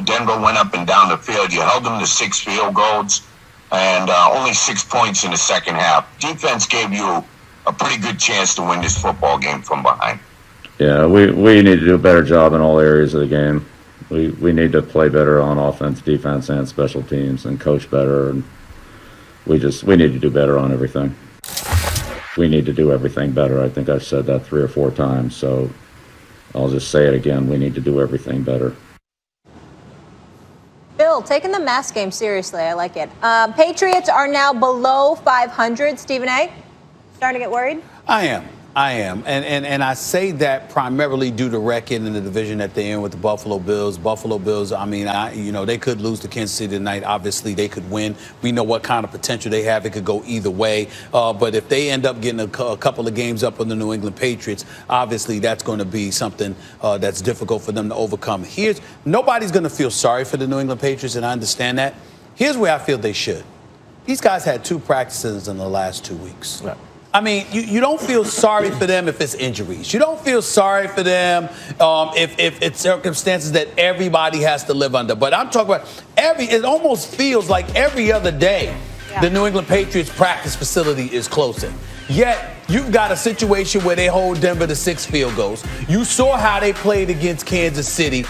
Denver went up and down the field. You held them to 6 field goals and only 6 points in the second half. Defense gave you a pretty good chance to win this football game from behind. Yeah, we need to do a better job in all areas of the game. We need to play better on offense, defense, and special teams, and coach better. And we need to do better on everything. We need to do everything better. I think I've said that 3 or 4 times, so I'll just say it again. We need to do everything better. Bill, taking the mask game seriously. I like it. Patriots are now below 500. Stephen A., starting to get worried? I am. And I say that primarily due to record in the division that they're in with the Buffalo Bills. Buffalo Bills, they could lose to Kansas City tonight. Obviously, they could win. We know what kind of potential they have. It could go either way. But if they end up getting a couple of games up on the New England Patriots, obviously that's going to be something that's difficult for them to overcome. Nobody's going to feel sorry for the New England Patriots, and I understand that. Here's where I feel they should. These guys had 2 practices in the last 2 weeks. Right. I mean, you don't feel sorry for them if it's injuries. You don't feel sorry for them if it's circumstances that everybody has to live under. But I'm talking about it almost feels like every other day the New England Patriots practice facility is closing. Yet you've got a situation where they hold Denver to 6 field goals. You saw how they played against Kansas City.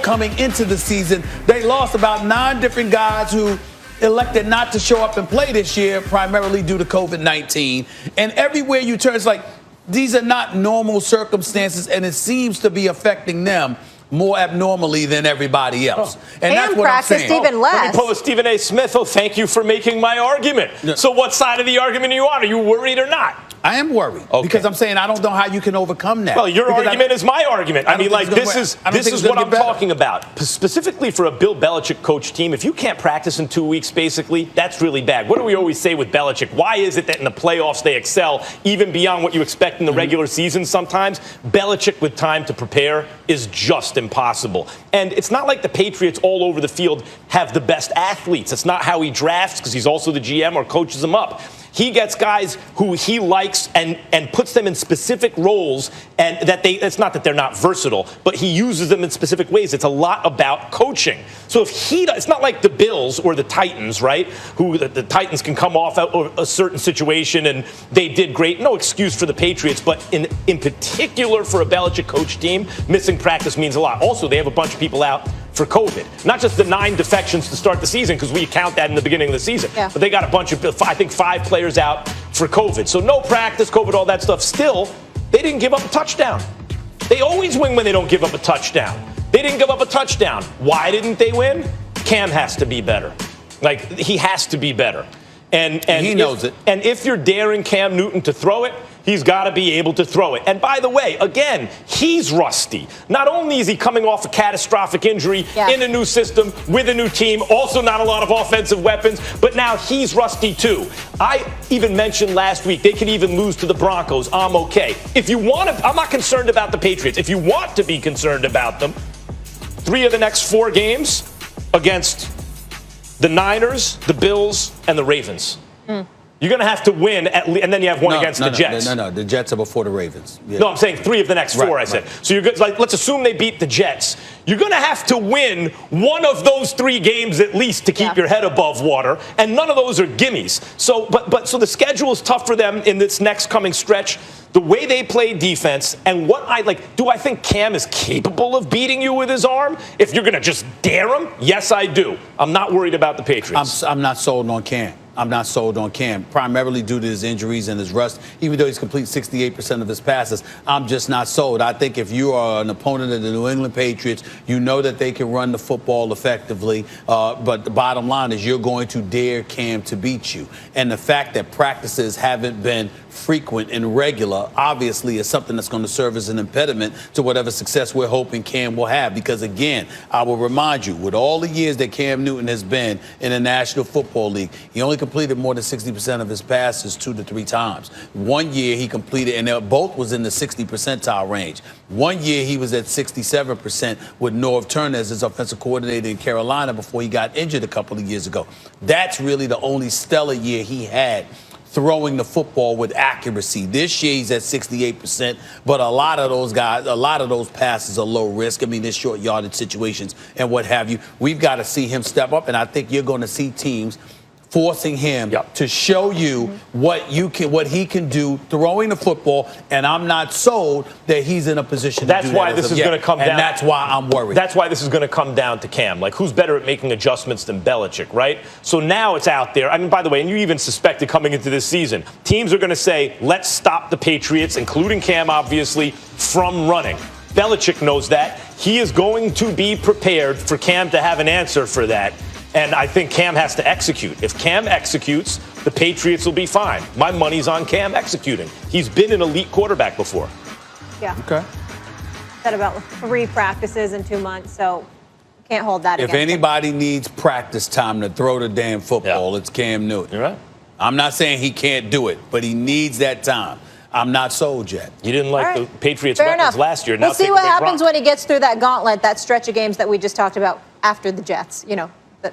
Coming into the season, they lost about 9 different guys who elected not to show up and play this year, primarily due to COVID-19. And everywhere you turn, it's like these are not normal circumstances, and it seems to be affecting them more abnormally than everybody else. And that's what I'm saying. Even less. Let me pull a Stephen A. Smith. Thank you for making my argument. Yeah. So what side of the argument are you on? Are you worried or not? I am worried because I'm saying I don't know how you can overcome that. Well, your argument is my argument. I mean, like, this is what I'm talking about. Specifically for a Bill Belichick coach team, if you can't practice in 2 weeks, basically, that's really bad. What do we always say with Belichick? Why is it that in the playoffs they excel even beyond what you expect in the regular season sometimes? Belichick with time to prepare is just impossible. And it's not like the Patriots all over the field have the best athletes. It's not how he drafts, because he's also the GM or coaches them up. He gets guys who he likes and puts them in specific roles, and it's not that they're not versatile, but he uses them in specific ways. It's a lot about coaching. So it's not like the Bills or the Titans, right? Who the Titans can come off a certain situation and they did great. No excuse for the Patriots, but in particular for a Belichick coach team, missing practice means a lot. Also, they have a bunch of people out for COVID. Not just the 9 defections to start the season, because we count that in the beginning of the season. Yeah. But they got a bunch of, I think, 5 players out for COVID. So no practice, COVID, all that stuff. Still, they didn't give up a touchdown. They always win when they don't give up a touchdown. They didn't give up a touchdown. Why didn't they win? Cam has to be better. He has to be better. And he knows it. And if you're daring Cam Newton to throw it, he's got to be able to throw it. And by the way, again, he's rusty. Not only is he coming off a catastrophic injury in a new system with a new team, also not a lot of offensive weapons, but now he's rusty too. I even mentioned last week they could even lose to the Broncos. I'm okay. If you want to, I'm not concerned about the Patriots. If you want to be concerned about them, 3 of the next 4 games against the Niners, the Bills, and the Ravens. You're going to have to win, and then you have one against the Jets. No. The Jets are before the Ravens. Yeah. No, I'm saying 3 of the next 4, I said. So you're let's assume they beat the Jets. You're going to have to win one of those 3 games at least to keep your head above water, and none of those are gimmies. So, so the schedule is tough for them in this next coming stretch. The way they play defense, and do I think Cam is capable of beating you with his arm? If you're going to just dare him? Yes, I do. I'm not worried about the Patriots. I'm not sold on Cam. I'm not sold on Cam, primarily due to his injuries and his rust. Even though he's complete 68% of his passes, I'm just not sold. I think if you are an opponent of the New England Patriots, you know that they can run the football effectively. But the bottom line is you're going to dare Cam to beat you. And the fact that practices haven't been frequent and regular, obviously, is something that's going to serve as an impediment to whatever success we're hoping Cam will have. Because, again, I will remind you, with all the years that Cam Newton has been in the National Football League, he only completed more than 60% of his passes 2 to 3 times. One year he completed, and they both was in the 60 percentile range. One year he was at 67% with Norv Turner as his offensive coordinator in Carolina before he got injured a couple of years ago. That's really the only stellar year he had throwing the football with accuracy. This year he's at 68%, but a lot of those passes are low risk. I mean, there's short yardage situations and what have you. We've got to see him step up, and I think you're going to see teams forcing him to show you what he can do throwing the football, and I'm not sold that he's in a position to do that. That's why this is going to come down. And that's why I'm worried. That's why this is going to come down to Cam. Like, who's better at making adjustments than Belichick, right? So now it's out there. I mean, by the way, and you even suspected coming into this season, teams are going to say, let's stop the Patriots, including Cam, obviously, from running. Belichick knows that. He is going to be prepared for Cam to have an answer for that. And I think Cam has to execute. If Cam executes, the Patriots will be fine. My money's on Cam executing. He's been an elite quarterback before. Yeah. Okay. Said about 3 practices in 2 months, so can't hold that against him. If anybody needs practice time to throw the damn football, it's Cam Newton. You're right. I'm not saying he can't do it, but he needs that time. I'm not sold yet. You didn't like the Patriots' Fair weapons enough. last year. We'll see what happens when he gets through that gauntlet, that stretch of games that we just talked about after the Jets,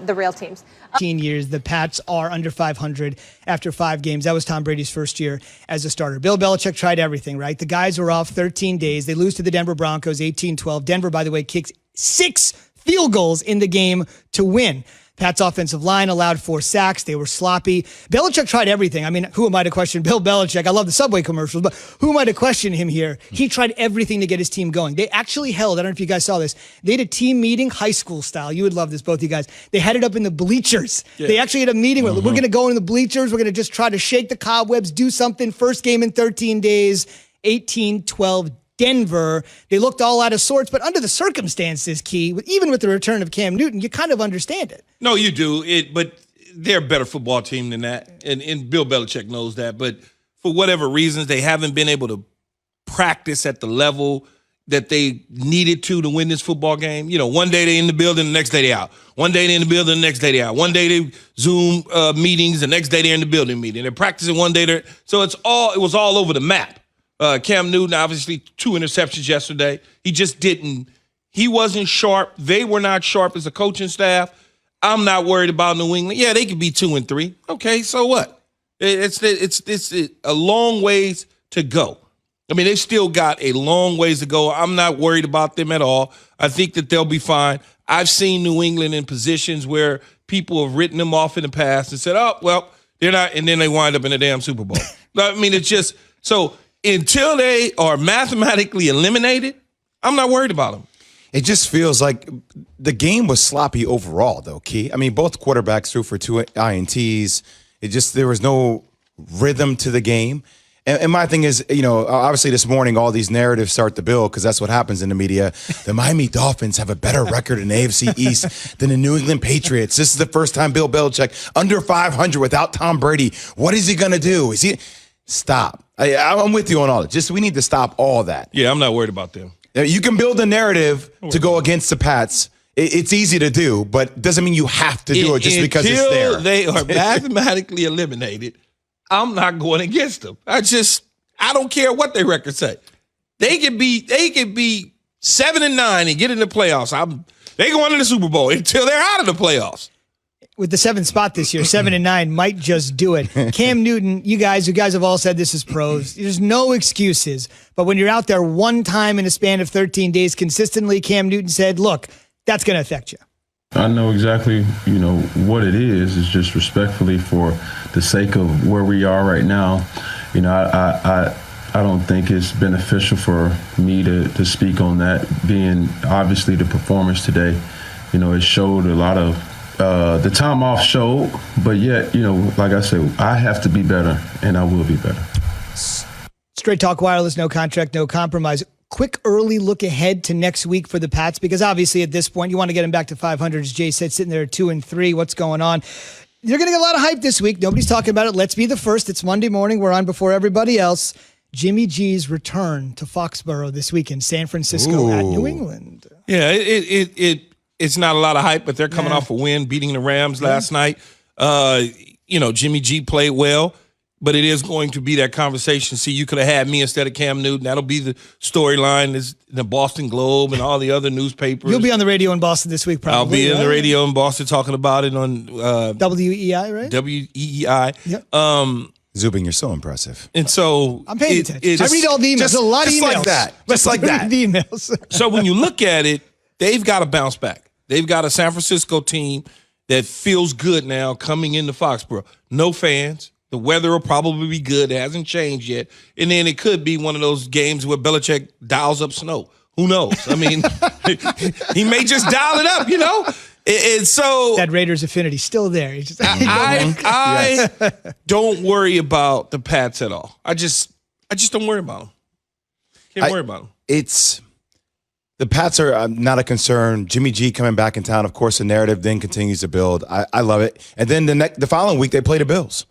the real teams. 15 years, the Pats are under 500 after 5 games. That was Tom Brady's first year as a starter. Bill Belichick tried everything, right? The guys were off 13 days. They lose to the Denver Broncos 18-12. Denver, by the way, kicks 6 field goals in the game to win. Pat's offensive line allowed 4 sacks. They were sloppy. Belichick tried everything. I mean, who am I to question Bill Belichick? I love the Subway commercials, but who am I to question him here? He tried everything to get his team going. They actually held, I don't know if you guys saw this, they had a team meeting, high school style. You would love this, both of you guys. They had it up in the bleachers. Yeah. They actually had a meeting where we're going to go in the bleachers. We're going to just try to shake the cobwebs, do something. First game in 13 days, 18-12 Denver. They looked all out of sorts, but under the circumstances, Key, even with the return of Cam Newton, you kind of understand it. No, you do. But they're a better football team than that, and Bill Belichick knows that. But for whatever reasons, they haven't been able to practice at the level that they needed to win this football game. One day they're in the building, the next day they're out. One day they're in the building, the next day they're out. One day they Zoom meetings, the next day they're in the building meeting. They're practicing one day. So it was all over the map. Cam Newton, obviously, 2 interceptions yesterday. He wasn't sharp. They were not sharp as a coaching staff. I'm not worried about New England. Yeah, they could be 2-3. Okay, so what? It's a long ways to go. I mean, they still got a long ways to go. I'm not worried about them at all. I think that they'll be fine. I've seen New England in positions where people have written them off in the past and said, oh, well, they're not, and then they wind up in the damn Super Bowl. I mean, it's just so. Until they are mathematically eliminated, I'm not worried about them. It just feels like the game was sloppy overall, though, Key. I mean, both quarterbacks threw for 2 INTs. There was no rhythm to the game. And my thing is, obviously this morning all these narratives start to build because that's what happens in the media. The Miami Dolphins have a better record in the AFC East than the New England Patriots. This is the first time Bill Belichick under 500 without Tom Brady. What is he going to do? Stop. I'm with you on all that. We need to stop all that. Yeah, I'm not worried about them. You can build a narrative to go against the Pats. It's easy to do, but doesn't mean you have to do it just because it's there. Until they are mathematically eliminated, I'm not going against them. I don't care what their records say. They could be 7-9 and get in the playoffs. They go into the Super Bowl until they're out of the playoffs. With the 7th spot this year, 7-9 might just do it. Cam Newton, you guys have all said this as pros. There's no excuses. But when you're out there one time in a span of 13 days consistently, Cam Newton said, look, that's going to affect you. I know exactly, what it is. It's just respectfully for the sake of where we are right now. I don't think it's beneficial for me to speak on that, being obviously the performance today. It showed a lot of the time off showed, but yet, like I said, I have to be better, and I will be better. Straight Talk Wireless, no contract, no compromise. Quick early look ahead to next week for the Pats, because obviously at this point you want to get them back to 500. As Jay said, sitting there at 2-3. What's going on? You're going to get a lot of hype this week. Nobody's talking about it. Let's be the first. It's Monday morning. We're on before everybody else. Jimmy G's return to Foxborough this weekend, San Francisco at New England. Yeah, it's not a lot of hype, but they're coming off a win, beating the Rams last night. Jimmy G played well, but it is going to be that conversation. See, you could have had me instead of Cam Newton. That'll be the storyline. Is the Boston Globe and all the other newspapers. You'll be on the radio in Boston this week, probably. I'll be in the radio in Boston talking about it on WEEI, right? WEEI. Yep. Zubin, you're so impressive. And so I'm paying attention. I read all the emails. There's a lot of emails. Just like that. Just like that. The emails. So when you look at it, they've got to bounce back. They've got a San Francisco team that feels good now coming into Foxborough. No fans. The weather will probably be good. It hasn't changed yet. And then it could be one of those games where Belichick dials up snow. Who knows? I mean, he may just dial it up, you know? And so that Raiders affinity still there. Just, I don't worry about the Pats at all. I just don't worry about them. Can't worry about them. It's the Pats are not a concern. Jimmy G coming back in town. Of course, the narrative then continues to build. I love it. And then the following week they play the Bills.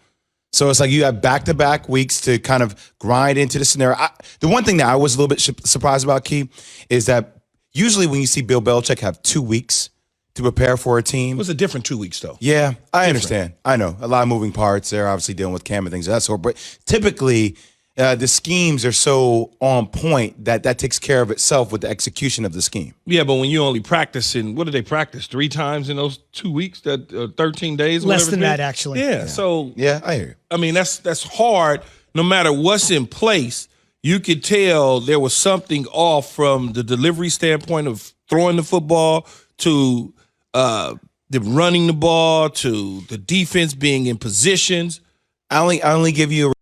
So it's like you have back-to-back weeks to kind of grind into the scenario. The one thing that I was a little bit surprised about, Key, is that usually when you see Bill Belichick have 2 weeks to prepare for a team. It was a different 2 weeks, though. Yeah, I understand. I know. A lot of moving parts. They're obviously dealing with Cam and things of that sort. But typically, the schemes are so on point that takes care of itself with the execution of the scheme. Yeah, but when you only practicing, what did they practice? 3 times in those 2 weeks, that 13 days? Less than that, actually. Yeah, so. Yeah, I hear you. I mean, that's hard. No matter what's in place, you could tell there was something off from the delivery standpoint of throwing the football to the running the ball to the defense being in positions. I only give you a